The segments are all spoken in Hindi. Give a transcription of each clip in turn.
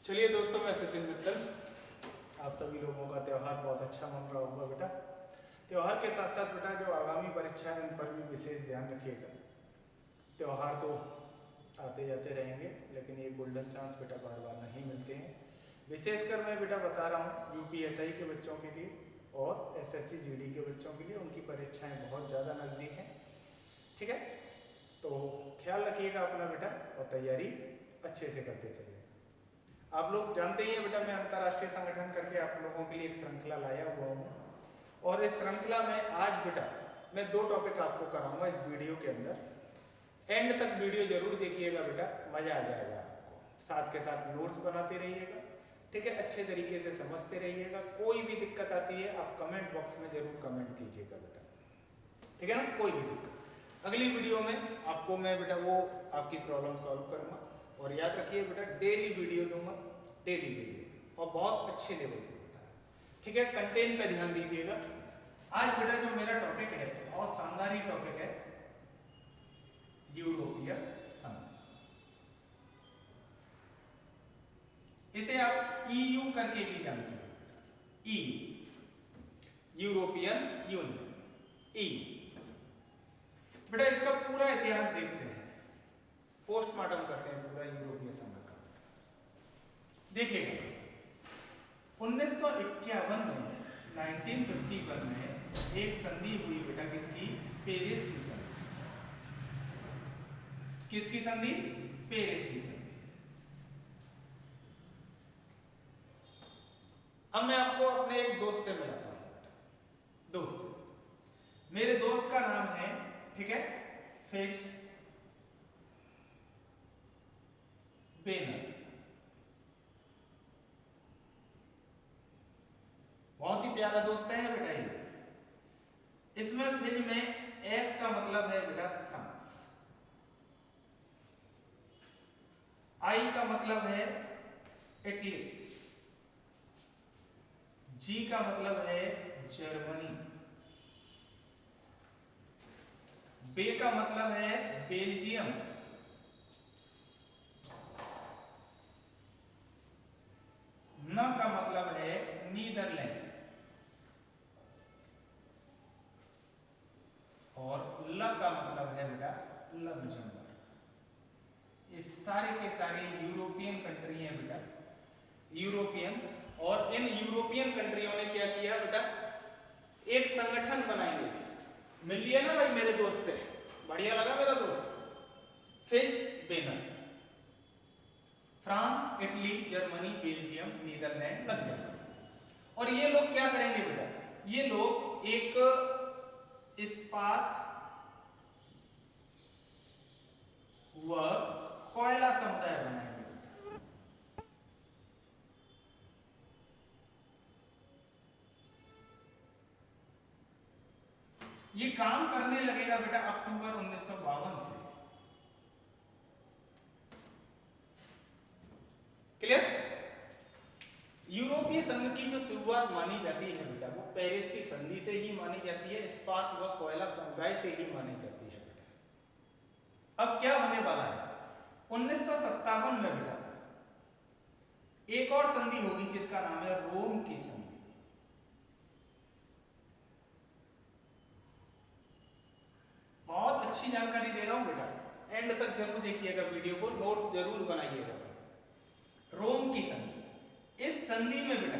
चलिए दोस्तों, मैं सचिन मित्तल। आप सभी लोगों का त्यौहार बहुत अच्छा मन रहा होगा बेटा। त्यौहार के साथ साथ बेटा जो आगामी परीक्षा है उन पर भी विशेष ध्यान रखिएगा। त्यौहार तो आते जाते रहेंगे, लेकिन ये गोल्डन चांस बेटा बार बार नहीं मिलते हैं। विशेषकर मैं बेटा बता रहा हूँ यूपीएसआई के बच्चों के लिए और एसएससी जीडी के बच्चों के लिए। उनकी परीक्षाएँ बहुत ज़्यादा नज़दीक हैं, ठीक है। तो ख्याल रखिएगा अपना बेटा और तैयारी अच्छे से करते चलिए। आप लोग जानते ही हैं बेटा, मैं अंतर्राष्ट्रीय संगठन करके आप लोगों के लिए एक श्रृंखला लाया हुआ हूँ, और इस श्रृंखला में आज बेटा मैं 2 टॉपिक आपको कराऊंगा इस वीडियो के अंदर। एंड तक वीडियो जरूर देखिएगा बेटा, मजा आ जाएगा आपको। साथ के साथ नोट्स बनाते रहिएगा, ठीक है। अच्छे तरीके से समझते रहिएगा। कोई भी दिक्कत आती है आप कमेंट बॉक्स में जरूर कमेंट कीजिएगा बेटा, ठीक है ना। कोई भी दिक्कत अगली वीडियो में आपको मैं बेटा वो आपकी प्रॉब्लम सॉल्व करूंगा। और याद रखिए बेटा, डेली वीडियो दूंगा, डेली वीडियो, और बहुत अच्छे लेवल पे बेटा, ठीक है। कंटेंट पे ध्यान दीजिएगा। आज बेटा जो मेरा टॉपिक है बहुत शानदार ही टॉपिक है, यूरोपीय संघ। इसे आप ईयू करके भी जानते हो, ईयू, यूरोपियन यूनियन, ईयू। बेटा इसका पूरा इतिहास देखते हैं, पोस्टमार्टम करते हैं पूरा यूरोपीय संघ का। देखिएगा 1951 में 1951 में एक संधि हुई बेटा, किसकी? पेरिस की संधि। किसकी संधि? पेरिस की संधि। अब मैं आपको अपने एक दोस्त से मिलाता हूं बेटा, दोस्त से। मेरे दोस्त का नाम है, ठीक है, फिट्ज बेनर। बहुत ही प्यारा दोस्त है बेटा ये। इसमें फिर में एफ का मतलब है बेटा फ्रांस, आई का मतलब है इटली, जी का मतलब है जर्मनी, बे का मतलब है बेल्जियम, न का मतलब है नीदरलैंड, और ल का मतलब है बेटा लग्जमबर्ग। ये सारे के सारे यूरोपियन कंट्री हैं बेटा, यूरोपियन। और इन यूरोपियन कंट्रियों ने क्या किया बेटा, एक संगठन बनाएंगे। मिल लिया ना भाई मेरे दोस्त से, बढ़िया लगा मेरा दोस्त। Fitz Benner, France, Italy, Germany, Belgium, Netherland, Luxembourg. और ये लोग क्या करेंगे बेटा, ये लोग एक इस्पात व कोयला समुदाय बनाएंगे। ये काम करने लगेगा बेटा अक्टूबर 1952 से। क्लियर? यूरोपीय संघ की जो शुरुआत मानी जाती है बेटा, वो पेरिस की संधि से ही मानी जाती है, इस्पात व कोयला समुदाय से ही मानी जाती है बेटा। अब क्या होने वाला है, 1957 में बेटा एक और संधि होगी जिसका नाम है रोम की संधि। बहुत अच्छी जानकारी दे रहा हूं बेटा, एंड तक जरूर देखिएगा वीडियो को, नोट्स जरूर बनाइएगा। रोम की संधि, इस संधि में बेटा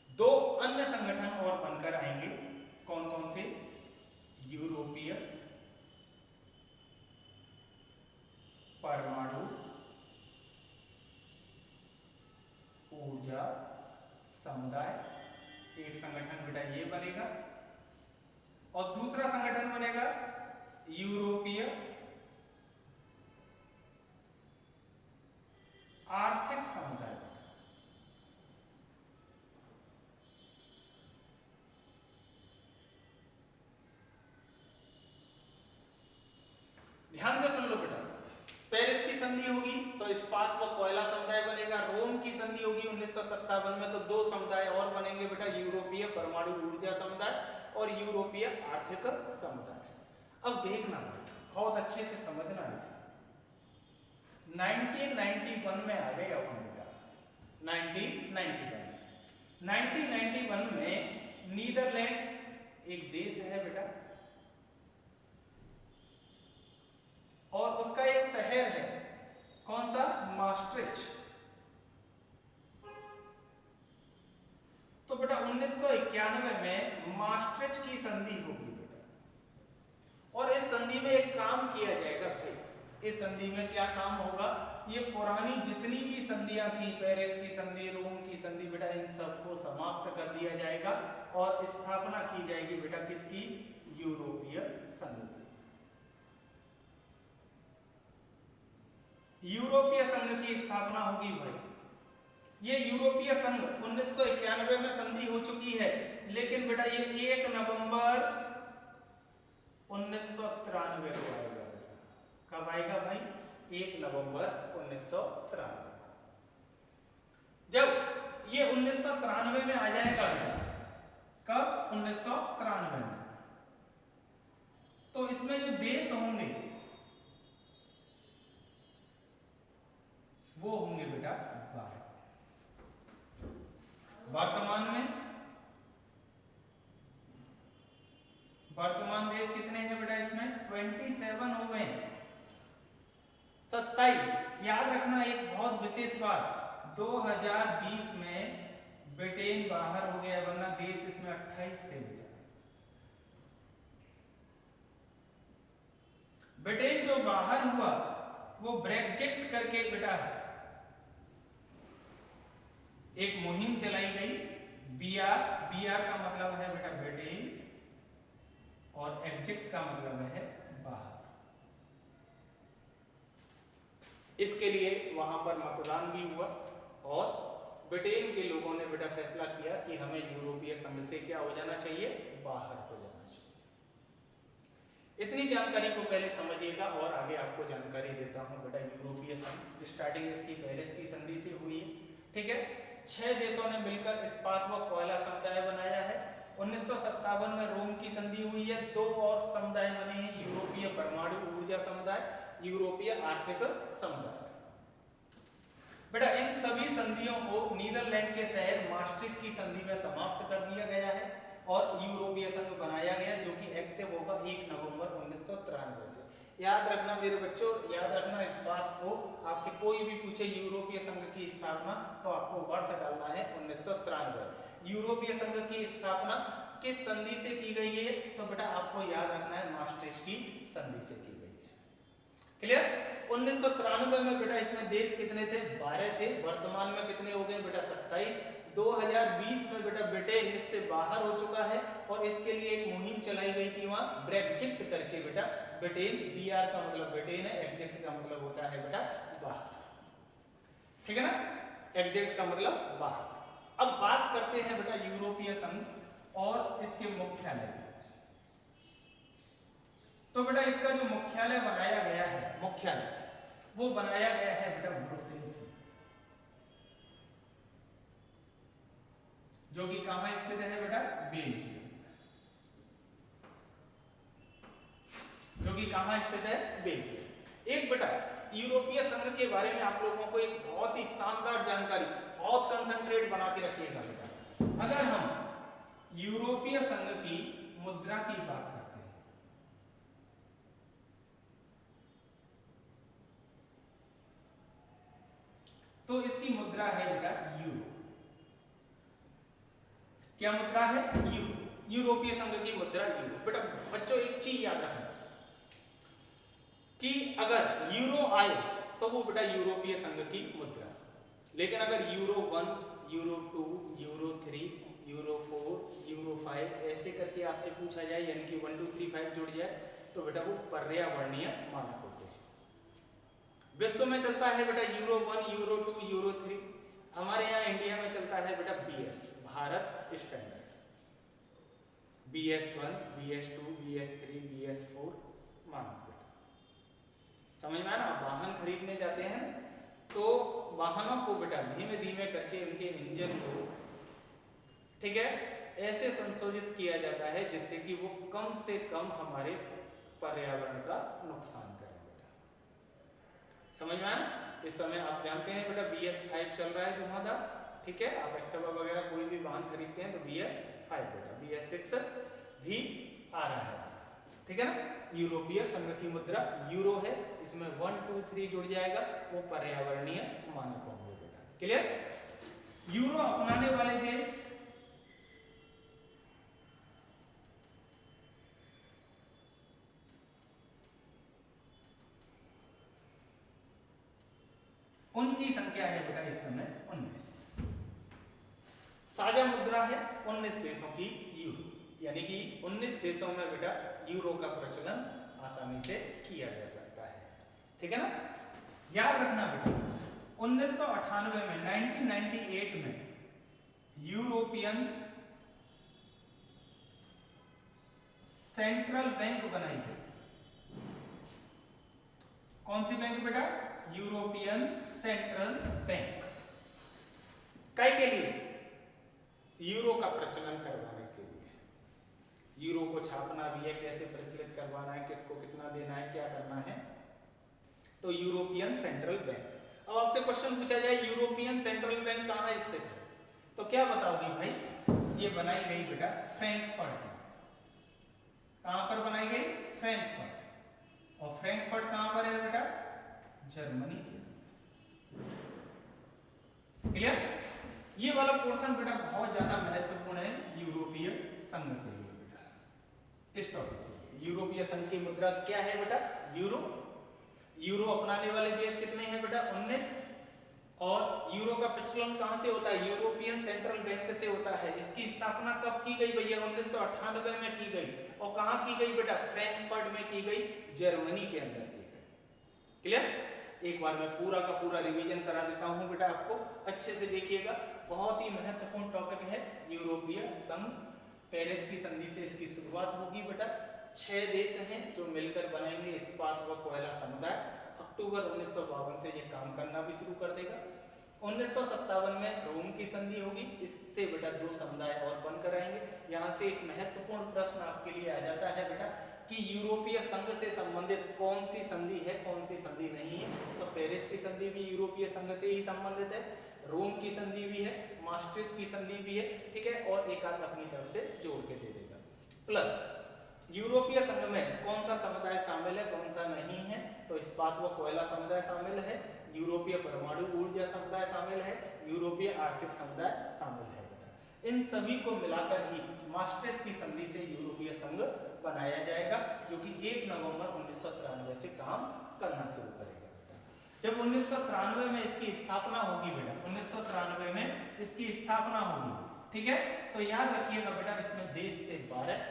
2 अन्य संगठन और बनकर आएंगे। कौन कौन से? यूरोपीय परमाणु ऊर्जा समुदाय, एक संगठन बेटा ये बनेगा। और दूसरा संगठन बनेगा यूरोपीय आर्थिक समुदाय। ध्यान से सुन लो बेटा, पेरिस की संधि होगी तो इस्पात व कोयला समुदाय बनेगा। रोम की संधि होगी 1957 में, तो 2 समुदाय और बनेंगे बेटा, यूरोपीय परमाणु ऊर्जा समुदाय और यूरोपीय आर्थिक समुदाय। अब देखना बहुत अच्छे से समझना इसे। 1991 में आ गए अपन बेटा। 1991 में नीदरलैंड एक देश है बेटा, और उसका एक शहर है, कौन सा? मास्ट्रिच। तो बेटा 1991 में मास्ट्रिच की संधि होगी बेटा, और इस संधि में एक काम किया जाएगा भाई। इस संधि में क्या काम होगा? ये पुरानी जितनी भी संधियां थी, पेरिस की संधि, रोम की संधि बेटा, इन सबको समाप्त कर दिया जाएगा और स्थापना की जाएगी बेटा किसकी? यूरोपीय संघ की। यूरोपीय संघ की स्थापना होगी भाई। ये यूरोपीय संघ 1991 में संधि हो चुकी है, लेकिन बेटा ये 1 नवंबर 1993 को आएगा बेटा। कब आएगा भाई? 1 नवंबर 1993 को। जब ये 1993 में आ जाएगा बेटा, कब? 1993 में। तो इसमें जो देश होंगे वो होंगे बेटा 12। वर्तमान देश कितने हैं बेटा? इसमें 27 हो गए। 27। याद रखना एक बहुत विशेष बात, 2020 में ब्रिटेन बाहर हो गया, वरना देश इसमें 28 थे बेटा। ब्रिटेन जो बाहर हुआ वो ब्रेक्जिट करके बेटा है, एक मुहिम चलाई गई। बीआर का मतलब है बेटा ब्रिटेन, और एग्जिट का मतलब है बाहर। इसके लिए वहां पर मतदान भी हुआ, और ब्रिटेन के लोगों ने बेटा फैसला किया कि हमें यूरोपीय संघ से क्या हो जाना चाहिए? बाहर हो जाना चाहिए। इतनी जानकारी को पहले समझिएगा, और आगे आपको जानकारी देता हूं बेटा। यूरोपीय संघ स्टार्टिंग इसकी पेरिस की संधि से हुई है, ठीक है। 6 देशों ने मिलकर इस्पात व कोयला समुदाय बनाया है। 1957 में रोम की संधि हुई है। 2 और समुदाय बने हैं, यूरोपीय परमाणु ऊर्जा समुदाय, यूरोपीय आर्थिक समुदाय। बेटा इन सभी संधियों को नीदरलैंड के शहर मास्ट्रिच की संधि में समाप्त कर दिया गया है, और यूरोपीय संघ बनाया गया, जो कि एक्टिव होगा 1 नवंबर 1993 से। याद रखना मेरे बच्चों, याद रखना इस बात को। आपसे कोई भी पूछे यूरोपीय संघ की स्थापना, तो आपको वर्ष डालना है 1993। यूरोपीय संघ की स्थापना किस संधि से की गई है? तो बेटा आपको याद रखना है मास्ट्रिच की संधि से की गई है। क्लियर? 1993 में बेटा इसमें देश कितने थे? 12 थे। वर्तमान में कितने हो गए बेटा? 27। 2020 में बेटा ब्रिटेन इससे बाहर हो चुका है, और इसके लिए एक मुहिम चलाई गई थी वहां ब्रेक्जिट करके बेटा। ब्रिटेन, बीआर का मतलब ब्रिटेन है, एग्जिट का मतलब होता है बेटा बाहर, ठीक है ना? एग्जिट का मतलब बाहर। अब बात करते हैं बेटा यूरोपीय संघ और इसके मुख्यालय की। तो बेटा इसका जो मुख्यालय बनाया गया है, मुख्यालय वो बनाया गया है बेटा ब्रुसेल्स में, जो कि कहां स्थित है बेटा? बेल्जियम। जो कि कहां स्थित है? बेल्जियम। एक बेटा यूरोपीय संघ के बारे में आप लोगों को एक बहुत ही शानदार जानकारी, बहुत कंसंट्रेट बना के रखिएगा बेटा। अगर हम यूरोपीय संघ की मुद्रा की बात करते हैं, तो इसकी मुद्रा है बेटा यूरो। क्या मुद्रा है? यूरो। यूरोपीय संघ की मुद्रा यूरो। बेटा बच्चों एक चीज याद रखना कि अगर यूरो आए तो वो बेटा यूरोपीय संघ की मुद्रा, लेकिन अगर euro 1, euro 2, euro 3, euro 4, euro 5 ऐसे करके आपसे पूछा जाए, यानी कि 1 2 3 5 जुड़ जाए, तो बेटा वो पर्यावरणीय मानक होते हैं। विश्व में चलता है बेटा यूरो 1, यूरो 2, यूरो 3। हमारे यहाँ इंडिया में चलता है बेटा BS, Bharat standard. BS1, BS2, BS3, BS4 मानक बेटा। समझ में आया ना? वाहन खरीदने जाते हैं तो वाहनों को बेटा धीमे धीमे करके उनके इंजन को, ठीक है, ऐसे संशोधित किया जाता है जिससे कि वो कम से कम हमारे पर्यावरण का नुकसान करें बेटा। समझ में आया? इस समय आप जानते हैं बेटा BS5 चल रहा है धुआंधार, ठीक है। आप एक्टिवा वगैरह कोई भी वाहन खरीदते हैं तो BS5 बेटा, BS6 भी आ रहा है, ठीक है ना। यूरोपीय संघ की मुद्रा यूरो है, इसमें 1 2 3 जुड़ जाएगा, वो पर्यावरणीय मानक होंगे बेटा, क्लियर। यूरो अपनाने वाले देश उनकी संख्या है बेटा इस समय 19। साझा मुद्रा है 19 देशों की यूरो, यानी कि 19 देशों में बेटा यूरो का प्रचलन आसानी से किया जा सकता है, ठीक है ना। याद रखना बेटा 1998 में 1998 में यूरोपियन सेंट्रल बैंक बनाई गई। कौन सी बैंक बेटा? European central bank. काय के लिए? यूरो का प्रचलन करवाने के लिए। यूरो को छापना भी है, कैसे प्रचलित करवाना है, किसको कितना देना है, क्या करना है, तो यूरोपियन सेंट्रल बैंक। अब आपसे क्वेश्चन पूछा जाए यूरोपियन सेंट्रल बैंक कहाँ स्थित है, तो क्या बताओगे भाई? ये बनाई गई बेटा फ्रैंकफर्ट में। कहां पर बनाई गई? फ्रैंकफर्ट। और फ्रैंकफर्ट कहां पर है बेटा? जर्मनी के अंदर। क्लियर? ये वाला पोर्शन बेटा बहुत ज्यादा महत्वपूर्ण है यूरोपीय संघ के लिए बेटा, इस टॉपिक के लिए। यूरोपीय संघ की मुद्रा क्या है बेटा? यूरो। यूरो अपनाने वाले देश कितने हैं बेटा? 19। और यूरो का प्रचलन कहां से होता है? यूरोपियन सेंट्रल बैंक से होता है। इसकी स्थापना कब की गई भैया? 1998 में की गई। और कहां की गई बेटा? फ्रैंकफर्ट में की गई, जर्मनी के अंदर की गई। क्लियर? एक बार मैं पूरा का पूरा रिवीजन करा देता हूं बेटा आपको, अच्छे से देखिएगा। बहुत ही महत्वपूर्ण टॉपिक है यूरोपीय संघ। पेरिस की संधि से इसकी शुरुआत होगी बेटा। 6 देश हैं जो मिलकर बनाएंगे इस्पात व कोयला समुदाय। अक्टूबर 1952 से ये काम करना भी शुरू कर देगा। 1957 में रोम की संधि होगी, इससे बेटा 2 समुदाय और बनकर आएंगे। यहाँ से एक महत्वपूर्ण प्रश्न आपके लिए आ जाता है बेटा कि यूरोपीय संघ से संबंधित कौन सी संधि है, कौन सी संधि नहीं है। तो पेरिस की संधि भी यूरोपीय संघ से ही संबंधित है, रोम की संधि भी है, मास्ट्रिक्ट की संधि भी है, ठीक है। और एक आध अपनी तरफ से जोड़ के दे देगा। प्लस यूरोपीय संघ में कौन सा समुदाय शामिल है, कौन सा नहीं है, तो इस्पात व कोयला समुदाय शामिल है, यूरोपीय परमाणु ऊर्जा समुदाय शामिल है, यूरोपीय आर्थिक समुदाय शामिल है। इन सभी को मिलाकर ही मास्ट्रिक्ट की संधि से यूरोपीय संघ बनाया जाएगा, जो कि 1 नवंबर 1993 से काम करना शुरू करेगा बेटा। जब 1993 में इसकी स्थापना होगी बेटा, 1993 में इसकी स्थापना होगी, ठीक है। तो याद रखिएगा बेटा, इसमें देश थे 12,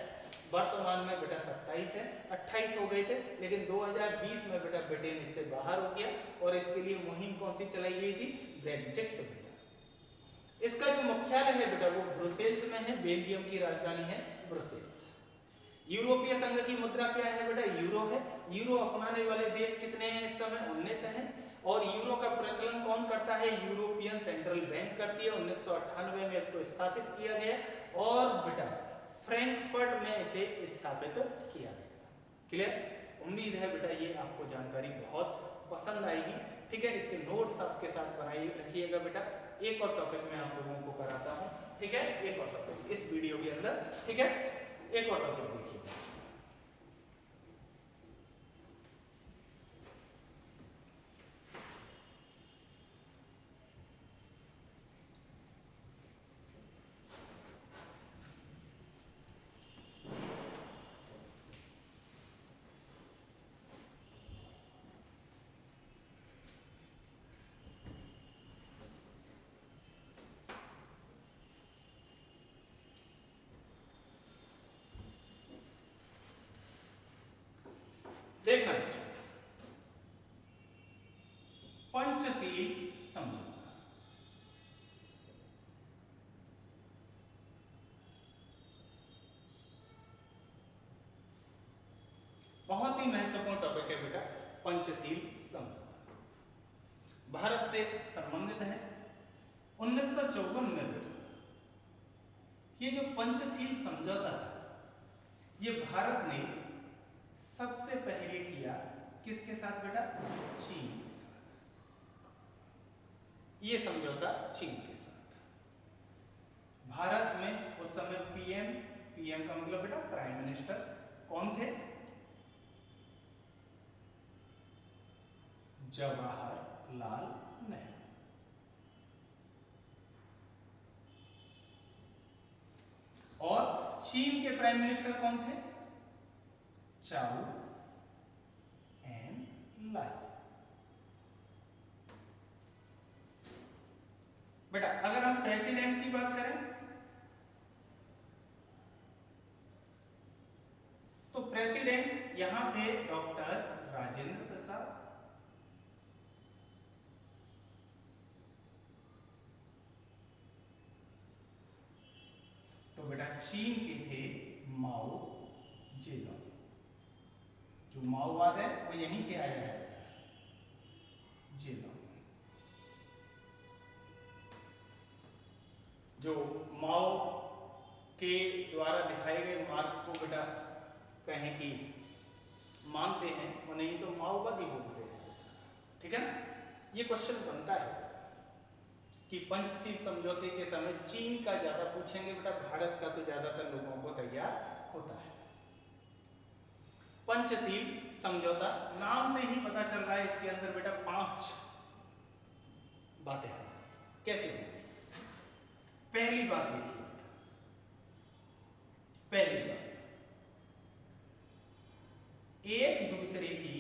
वर्तमान में बेटा 27 है, 28 हो गए थे, लेकिन 2020 में बेटा ब्रिटेन इससे बाहर हो गया। और इसके लिए मुहिम कौन सी चलाई गई थी? ब्रेक्जिट बेटा। इसका जो मुख्यालय है बेटा वो ब्रुसेल्स में है, बेल्जियम की राजधानी है ब्रुसेल्स। यूरोपीय संघ की मुद्रा क्या है बेटा? यूरो है। यूरो अपनाने वाले देश कितने हैं इस समय? 19 हैं। और यूरो का प्रचलन कौन करता है? यूरोपियन सेंट्रल बैंक करती है। 1998 में इसको स्थापित किया गया और बेटा फ्रैंकफर्ट में इसे स्थापित किया गया। क्लियर? उम्मीद है बेटा ये आपको जानकारी बहुत पसंद आएगी, ठीक है। इसके नोट्स आपके साथ बनाइए रखिएगा बेटा। एक और टॉपिक मैं आप लोगों को कराता हूं, ठीक है। एक और टॉपिक इस वीडियो के अंदर, ठीक है। एक और टॉपिक देखिए। देखना बच्चों, पंचशील समझौता। बहुत ही महत्वपूर्ण टॉपिक है बेटा, पंचशील समझौता। भारत से संबंधित है। 1954 में बेटा ये जो पंचशील समझौता था, ये भारत ने सबसे पहले किया किसके साथ बेटा? चीन के साथ। ये समझौता चीन के साथ। भारत में उस समय पीएम, पीएम का मतलब बेटा प्राइम मिनिस्टर, कौन थे? जवाहरलाल नेहरू। और चीन के प्राइम मिनिस्टर कौन थे? चाउ एन लाई। बेटा अगर हम प्रेसिडेंट की बात करें तो प्रेसिडेंट यहां थे डॉक्टर राजेंद्र प्रसाद। तो बेटा चीन के थे माओ जेडोंग। जो माओवाद है वो यहीं से आया है बेटा, जेडोंग। जो माओ के द्वारा दिखाए गए मार्ग को बेटा कहें कि मानते हैं, उन्हें ही तो माओवादी बोलते हैं, ठीक है ना। ये क्वेश्चन बनता है बेटा कि पंचशील समझौते के समय चीन का ज्यादा पूछेंगे बेटा, भारत का तो ज्यादातर लोगों को तैयार होता है। पंचशील समझौता नाम से ही पता चल रहा है, इसके अंदर बेटा 5 बातें हैं। कैसे होंगी? पहली बात देखिए बेटा, पहली बात, एक दूसरे की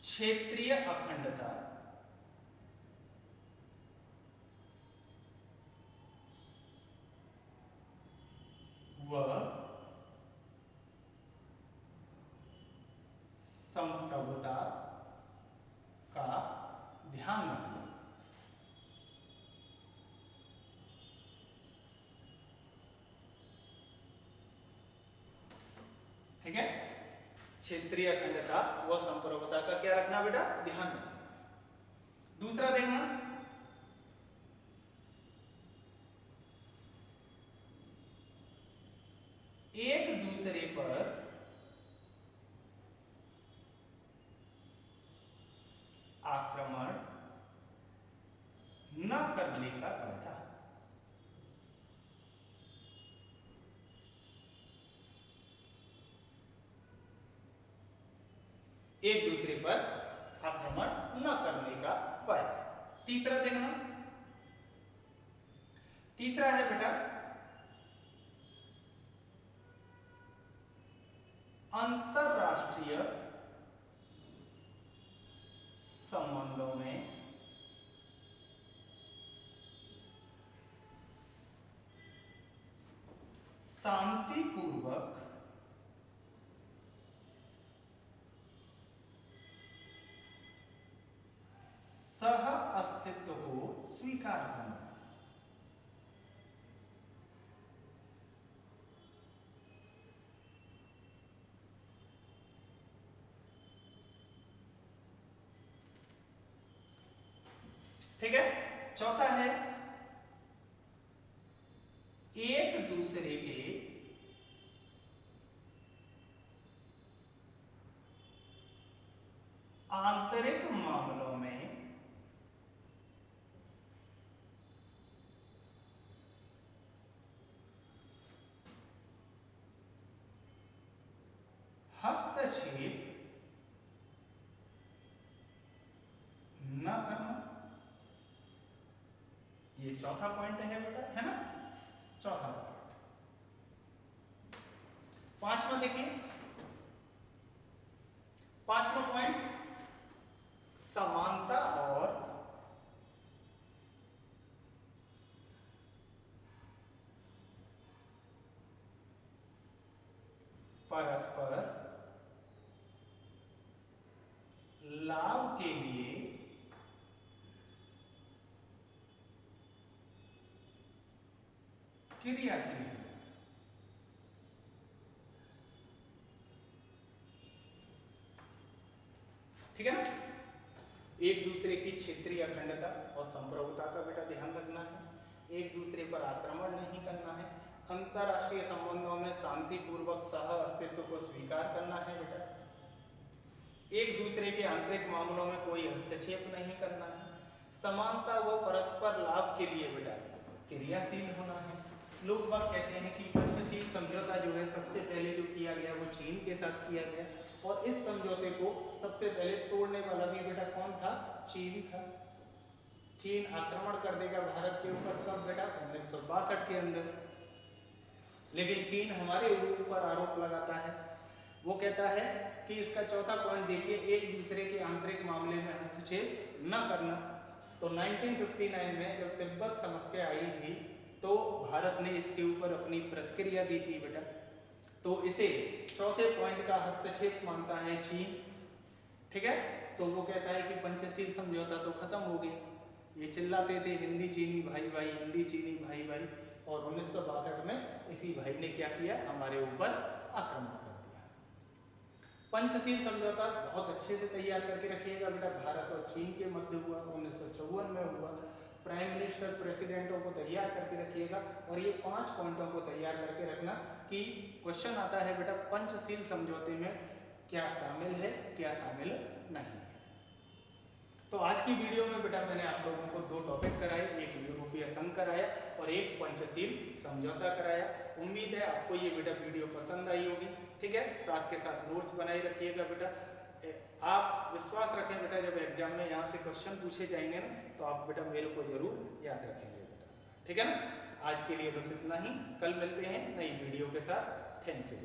क्षेत्रीय अखंडता व संप्रभुता का ध्यान रखना। ठीक है, क्षेत्रीय अखंडता व संप्रभुता का क्या रखना बेटा? ध्यान रखना। दूसरा देखना, एक दूसरे पर आक्रमण न करने का वादा। एक दूसरे पर आक्रमण न करने का वादा। तीसरा देखना, तीसरा है बेटा अंतरराष्ट्रीय संबंधों में शांतिपूर्वक सह अस्तित्व को स्वीकार करना। ठीक है, चौथा है एक दूसरे के आंतरिक मामलों में हस्तक्षेप न करना। ये चौथा पॉइंट है बेटा, है ना, चौथा पॉइंट। पांचवा देखिए, पांचवा पॉइंट समानता और परस्पर लाभ के लिए क्रियाशील। ठीक है ना, एक दूसरे की क्षेत्रीय अखंडता और संप्रभुता का बेटा ध्यान रखना है, एक दूसरे पर आक्रमण नहीं करना है, अंतरराष्ट्रीय संबंधों में शांतिपूर्वक सह अस्तित्व को स्वीकार करना है बेटा, एक दूसरे के आंतरिक मामलों में कोई हस्तक्षेप नहीं करना है, समानता व परस्पर लाभ के लिए बेटा क्रियाशील होना है। लोग बाग कहते हैं कि पंचशील समझौता जो है सबसे पहले जो किया गया वो चीन के साथ किया गया, और इस समझौते को सबसे पहले तोड़ने वाला भी बेटा कौन था? चीन था। चीन आक्रमण कर देगा भारत के ऊपर, कब बेटा? 1962 के अंदर। लेकिन चीन हमारे ऊपर आरोप लगाता है, वो कहता है कि इसका चौथा पॉइंट देखिए, एक दूसरे के आंतरिक मामले में हस्तक्षेप न करना। तो 1959 में जब तिब्बत समस्या आई थी तो भारत ने इसके ऊपर अपनी प्रतिक्रिया दी थी बेटा, तो इसे चौथे पॉइंट का हस्तक्षेप मानता है चीन। ठीक है, तो वो कहता है कि पंचशील समझौता तो खत्म हो गया। ये चिल्लाते थे हिंदी चीनी भाई भाई, हिंदी चीनी भाई भाई, और 1962 में इसी भाई ने क्या किया? हमारे ऊपर आक्रमण कर दिया। पंचशील समझौता बहुत अच्छे से तैयार करके रखिएगा बेटा, भारत और चीन के मध्य हुआ, 1954 में हुआ। प्राइम मिनिस्टर प्रेसिडेंटों को तैयार करके रखिएगा, और ये 5 पॉइंटों को तैयार करके रखना कि क्वेश्चन आता है बेटा पंचशील समझौते में क्या शामिल है, क्या शामिल नहीं है। तो आज की वीडियो में बेटा मैंने आप लोगों को 2 टॉपिक कराए, एक यूरोपीय संघ कराया और एक पंचशील समझौता कराया। उम्मीद है आपको ये बेटा वीडियो पसंद आई होगी। ठीक है, साथ के साथ नोट्स बनाए रखिएगा बेटा। आप विश्वास रखें बेटा, जब एग्जाम में यहाँ से क्वेश्चन पूछे जाएंगे ना, तो आप बेटा मेरे को जरूर याद रखेंगे बेटा। ठीक है ना, आज के लिए बस इतना ही, कल मिलते हैं नई वीडियो के साथ। Thank you.